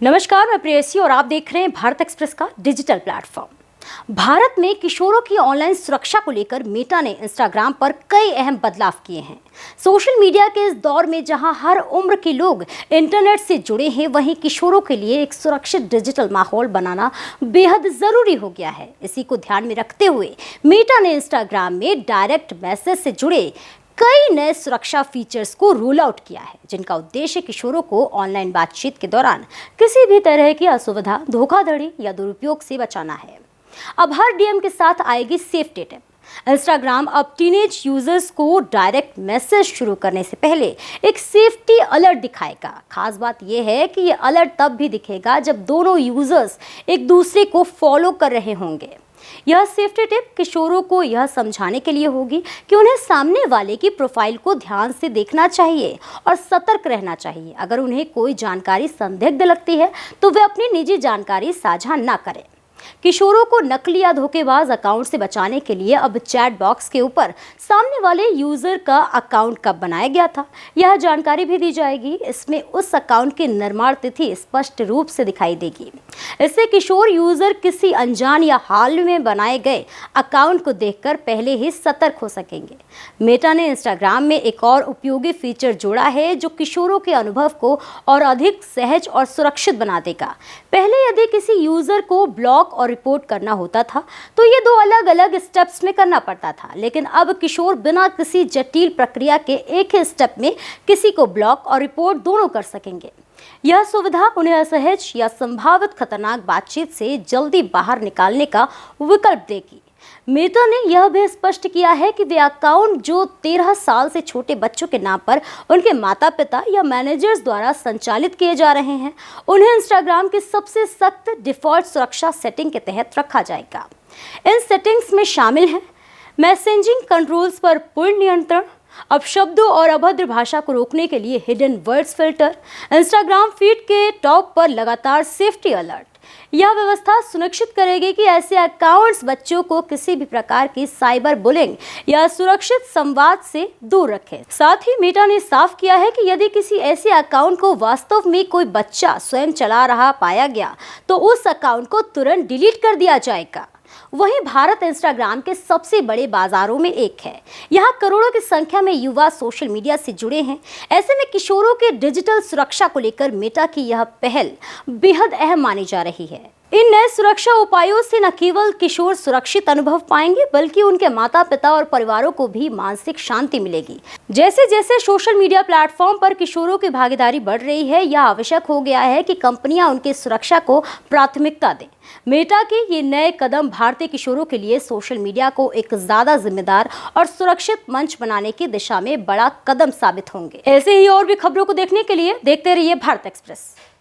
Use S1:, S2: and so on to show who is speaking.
S1: नमस्कार, मैं प्रेयसी और आप देख रहे हैं भारत एक्सप्रेस का डिजिटल प्लेटफॉर्म। भारत में किशोरों की ऑनलाइन सुरक्षा को लेकर मेटा ने इंस्टाग्राम पर कई अहम बदलाव किए हैं। सोशल मीडिया के इस दौर में जहां हर उम्र के लोग इंटरनेट से जुड़े हैं, वहीं किशोरों के लिए एक सुरक्षित डिजिटल माहौल बनाना बेहद जरूरी हो गया है। इसी को ध्यान में रखते हुए मेटा ने इंस्टाग्राम में डायरेक्ट मैसेज से जुड़े कई नए सुरक्षा फीचर्स को रोल आउट किया है, जिनका उद्देश्य किशोरों को ऑनलाइन बातचीत के दौरान किसी भी तरह की असुविधा, धोखाधड़ी या दुरुपयोग से बचाना है। अब हर डीएम के साथ आएगी सेफ्टी टिप। इंस्टाग्राम अब टीनेज यूजर्स को डायरेक्ट मैसेज शुरू करने से पहले एक सेफ्टी अलर्ट दिखाएगा। खास बात यह है कि यह अलर्ट तब भी दिखेगा जब दोनों यूजर्स एक दूसरे को फॉलो कर रहे होंगे। यह सेफ्टी टिप किशोरों को यह समझाने के लिए होगी कि उन्हें सामने वाले की प्रोफाइल को ध्यान से देखना चाहिए और सतर्क रहना चाहिए। अगर उन्हें कोई जानकारी संदिग्ध लगती है तो वे अपनी निजी जानकारी साझा न करें। किशोरों को नकली या धोखेबाज अकाउंट से बचाने के लिए अब चैट बॉक्स के ऊपर सामने वाले यूजर का अकाउंट कब बनाया गया था, यह जानकारी भी दी जाएगी। इसमें उस अकाउंट की निर्माण तिथि स्पष्ट रूप से दिखाई देगी। इससे किशोर यूजर किसी अनजान या हाल में बनाए गए अकाउंट को देखकर पहले ही सतर्क हो सकेंगे। मेटा ने इंस्टाग्राम में एक और उपयोगी फीचर जोड़ा है जो किशोरों के अनुभव को और अधिक सहज और सुरक्षित बना देगा। पहले यदि किसी यूजर को ब्लॉक और रिपोर्ट करना होता था तो ये दो अलग अलग स्टेप्स में करना पड़ता था, लेकिन अब किशोर बिना किसी जटिल प्रक्रिया के एक ही स्टेप में किसी को ब्लॉक और रिपोर्ट दोनों कर सकेंगे। यह सुविधा उन्हें असहज या संभावित खतरनाक बातचीत से जल्दी बाहर निकालने का विकल्प देगी। मेटा ने यह भी स्पष्ट किया है कि वे अकाउंट जो 13 साल से छोटे बच्चों के नाम पर उनके माता पिता या मैनेजर्स द्वारा संचालित किए जा रहे हैं, उन्हें इंस्टाग्राम की सबसे सख्त डिफॉल्ट सुरक्षा सेटिंग के तहत रखा जाएगा। इन सेटिंग्स में शामिल हैं मैसेजिंग कंट्रोल्स पर पूर्ण नियंत्रण, अपशब्दों और अभद्र भाषा को रोकने के लिए hidden words filter, Instagram feed के टॉप पर लगातार सेफ्टी अलर्ट। यह व्यवस्था सुनिश्चित करेगी कि ऐसे अकाउंट्स बच्चों को किसी भी प्रकार की साइबर बुलिंग या सुरक्षित संवाद से दूर रखें। साथ ही मेटा ने साफ किया है कि यदि किसी ऐसे अकाउंट को वास्तव में कोई बच्चा स्वयं चला रहा पाया गया तो उस अकाउंट को तुरंत डिलीट कर दिया जाएगा। वहीं भारत इंस्टाग्राम के सबसे बड़े बाजारों में एक है। यहाँ करोड़ों की संख्या में युवा सोशल मीडिया से जुड़े हैं। ऐसे में किशोरों के डिजिटल सुरक्षा को लेकर मेटा की यह पहल बेहद अहम मानी जा रही है। इन नए सुरक्षा उपायों से न केवल किशोर सुरक्षित अनुभव पाएंगे, बल्कि उनके माता पिता और परिवारों को भी मानसिक शांति मिलेगी। जैसे जैसे सोशल मीडिया प्लेटफॉर्म पर किशोरों की भागीदारी बढ़ रही है, यह आवश्यक हो गया है कि कंपनियां उनकी सुरक्षा को प्राथमिकता दें। मेटा के ये नए कदम भारतीय किशोरों के लिए सोशल मीडिया को एक ज्यादा जिम्मेदार और सुरक्षित मंच बनाने की दिशा में बड़ा कदम साबित होंगे। ऐसे ही और भी खबरों को देखने के लिए देखते रहिए भारत एक्सप्रेस।